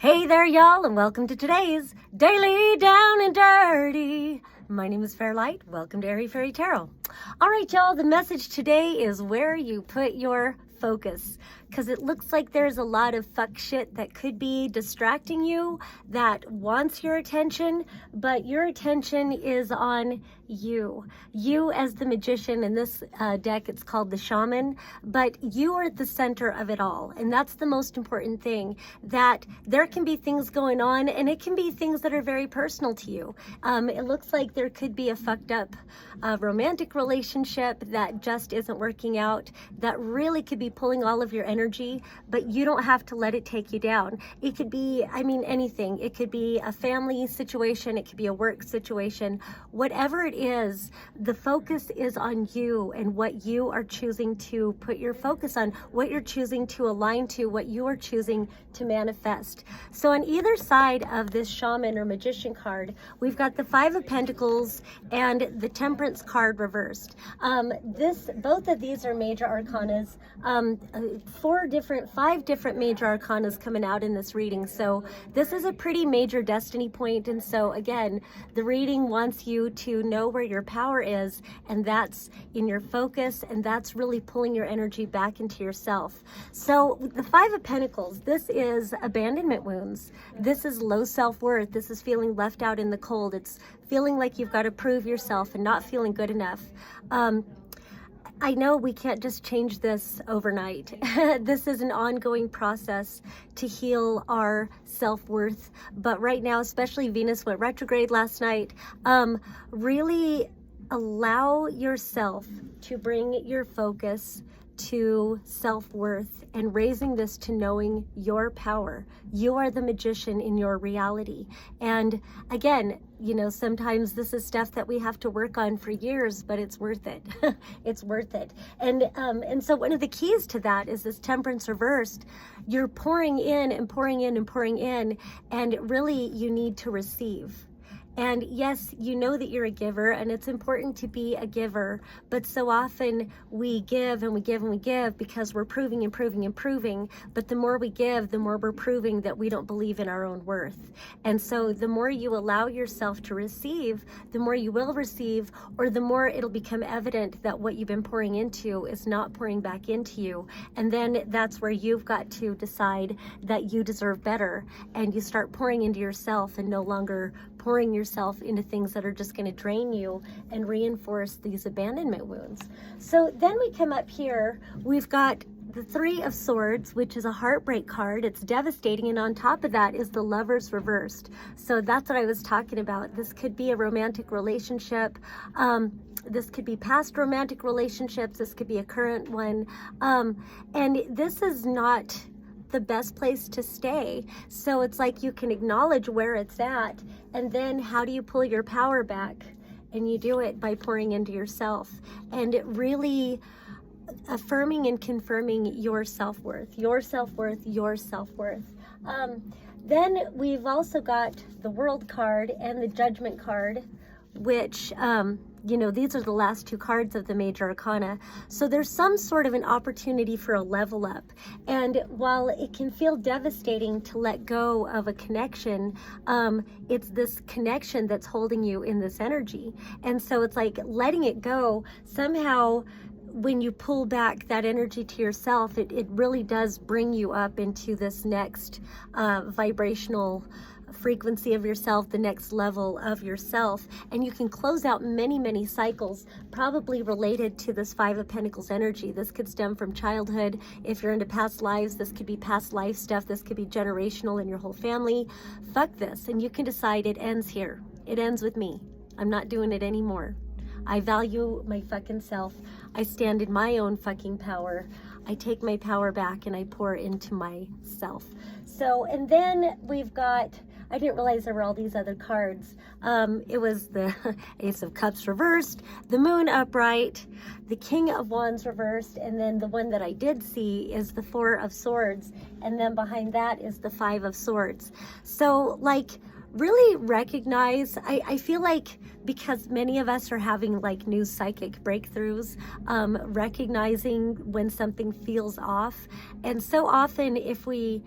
Hey there, y'all, and welcome to today's Daily Down and Dirty. My name is Fairlight. Welcome to Airy Fairy Tarot. All right, y'all, the message today is where you put your focus, because it looks like there's a lot of fuck shit that could be distracting you, that wants your attention, but your attention is on you as the magician. In this deck, it's called the shaman, but you are at the center of it all, and that's the most important thing. That there can be things going on, and it can be things that are very personal to you. It looks like there could be a fucked up romantic relationship that just isn't working out, that really could be pulling all of your energy, but you don't have to let it take you down. It could be, anything. It could be a family situation, it could be a work situation, whatever it is, the focus is on you and what you are choosing to put your focus on, what you're choosing to align to, what you are choosing to manifest. So on either side of this shaman or magician card, we've got the Five of Pentacles and the Temperance card reversed. Both of these are major arcanas. Five different major arcanas coming out in this reading. So this is a pretty major destiny point. And so again, the reading wants you to know where your power is, and that's in your focus, and that's really pulling your energy back into yourself. So the Five of Pentacles, this is abandonment wounds. This is low self-worth. This is feeling left out in the cold. It's feeling like you've got to prove yourself and not feeling good enough. I know we can't just change this overnight. This is an ongoing process to heal our self-worth. But right now, especially Venus went retrograde last night, really allow yourself to bring your focus to self-worth and raising this to knowing your power. You are the magician in your reality. And again, sometimes this is stuff that we have to work on for years, but it's worth it. It's worth it. And so one of the keys to that is this Temperance reversed. You're pouring in and pouring in and pouring in, and really you need to receive. And yes, you know that you're a giver, and it's important to be a giver, but so often we give and we give and we give because we're proving and proving and proving, but the more we give, the more we're proving that we don't believe in our own worth. And so the more you allow yourself to receive, the more you will receive, or the more it'll become evident that what you've been pouring into is not pouring back into you. And then that's where you've got to decide that you deserve better, and you start pouring into yourself and no longer pouring yourself into things that are just going to drain you and reinforce these abandonment wounds. So then we come up here, we've got the Three of Swords, which is a heartbreak card. It's devastating, and on top of that is the Lovers reversed. So that's what I was talking about. This could be a romantic relationship. This could be past romantic relationships. This could be a current one. And this is not the best place to stay. So it's like you can acknowledge where it's at, and then how do you pull your power back? And you do it by pouring into yourself and really affirming and confirming your self-worth, your self-worth, your self-worth. Then we've also got the World card and the Judgment card, which these are the last two cards of the major arcana. So there's some sort of an opportunity for a level up. And while it can feel devastating to let go of a connection, it's this connection that's holding you in this energy. And so it's like letting it go somehow. When you pull back that energy to yourself, it really does bring you up into this next vibrational frequency of yourself, the next level of yourself, and you can close out many cycles probably related to this Five of Pentacles energy. This could stem from childhood. If you're into past lives, this could be past life stuff. This could be generational in your whole family. Fuck this, and you can decide it ends here. It ends with me. I'm not doing it anymore. I value my fucking self. I stand in my own fucking power. I take my power back and I pour into myself. So, and then we've got, I didn't realize there were all these other cards. It was the Ace of Cups reversed, the Moon upright, the King of Wands reversed, and then the one that I did see is the Four of Swords, and then behind that is the Five of Swords. So like really recognize, I feel like because many of us are having like new psychic breakthroughs, recognizing when something feels off. And so often if we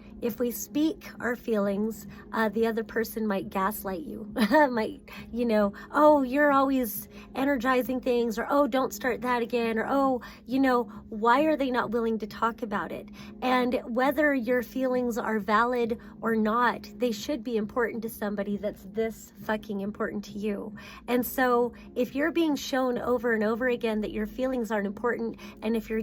speak our feelings, the other person might gaslight you, might, you know, oh, you're always energizing things, or oh, don't start that again, or oh, you know, why are they not willing to talk about it? And whether your feelings are valid or not, they should be important to somebody that's this fucking important to you. And so if you're being shown over and over again that your feelings aren't important, and if you're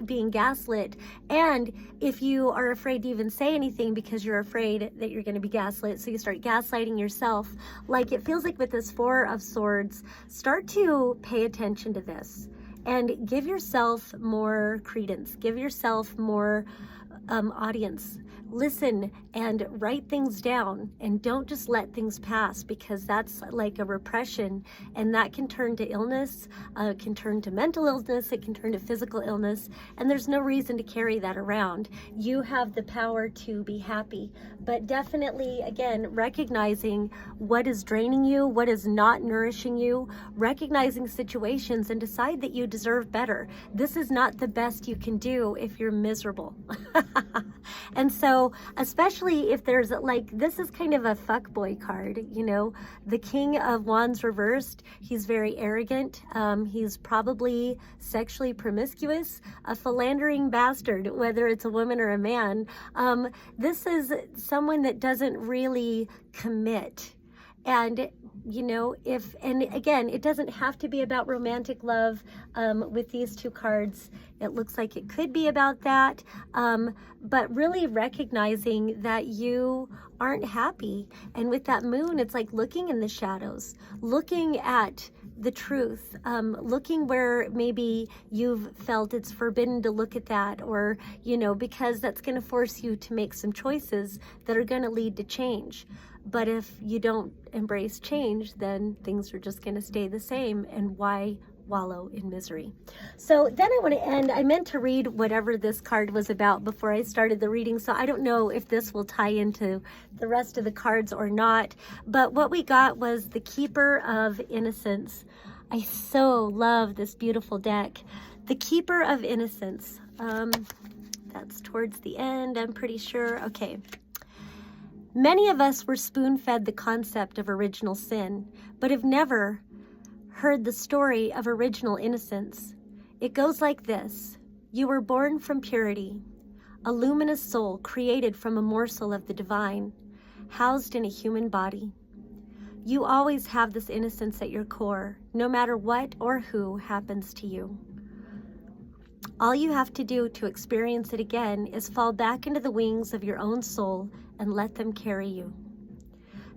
being gaslit, and if you are afraid to even say anything because you're afraid that you're going to be gaslit, so you start gaslighting yourself, like it feels like with this Four of Swords, start to pay attention to this and give yourself more credence, give yourself more audience. Listen and write things down, and don't just let things pass, because that's like a repression, and that can turn to illness, can turn to mental illness, it can turn to physical illness, and there's no reason to carry that around. You have the power to be happy, but definitely, again, recognizing what is draining you, what is not nourishing you, recognizing situations, and decide that you deserve better. This is not the best you can do if you're miserable. And so, especially if there's like, this is kind of a fuckboy card, you know, the King of Wands reversed. He's very arrogant. He's probably sexually promiscuous, a philandering bastard, whether it's a woman or a man. This is someone that doesn't really commit. And, you know, and again, it doesn't have to be about romantic love. With these two cards, it looks like it could be about that. But really recognizing that you aren't happy. And with that moon, it's like looking in the shadows, looking at the truth, looking where maybe you've felt it's forbidden to look at that, or, you know, because that's going to force you to make some choices that are going to lead to change. But if you don't embrace change, then things are just going to stay the same, and why wallow in misery? So then I want to end. I meant to read whatever this card was about before I started the reading, so I don't know if this will tie into the rest of the cards or not. But what we got was the Keeper of Innocence. I so love this beautiful deck. The Keeper of Innocence. That's towards the end, I'm pretty sure. Okay. Many of us were spoon-fed the concept of original sin, but have never heard the story of original innocence. It goes like this. You were born from purity, a luminous soul created from a morsel of the divine, housed in a human body. You always have this innocence at your core, no matter what or who happens to you. All you have to do to experience it again is fall back into the wings of your own soul and let them carry you.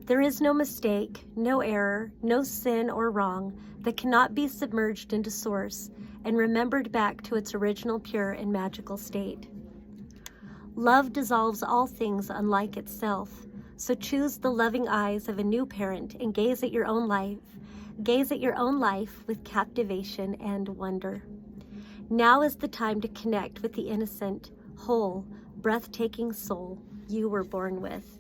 There is no mistake, no error, no sin or wrong that cannot be submerged into source and remembered back to its original pure and magical state. Love dissolves all things unlike itself, so choose the loving eyes of a new parent and gaze at your own life. Gaze at your own life with captivation and wonder. Now is the time to connect with the innocent, whole, breathtaking soul you were born with.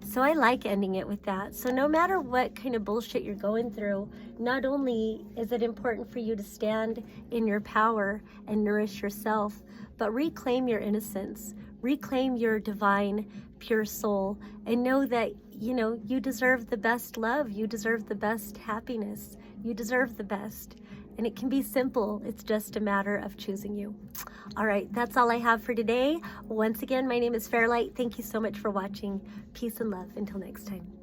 So I like ending it with that. So no matter what kind of bullshit you're going through, not only is it important for you to stand in your power and nourish yourself, but reclaim your innocence, reclaim your divine, pure soul, and know that, you know, you deserve the best love, you deserve the best happiness, you deserve the best. And it can be simple. It's just a matter of choosing you. All right, that's all I have for today. Once again, my name is Fairlight. Thank you so much for watching. Peace and love. Until next time.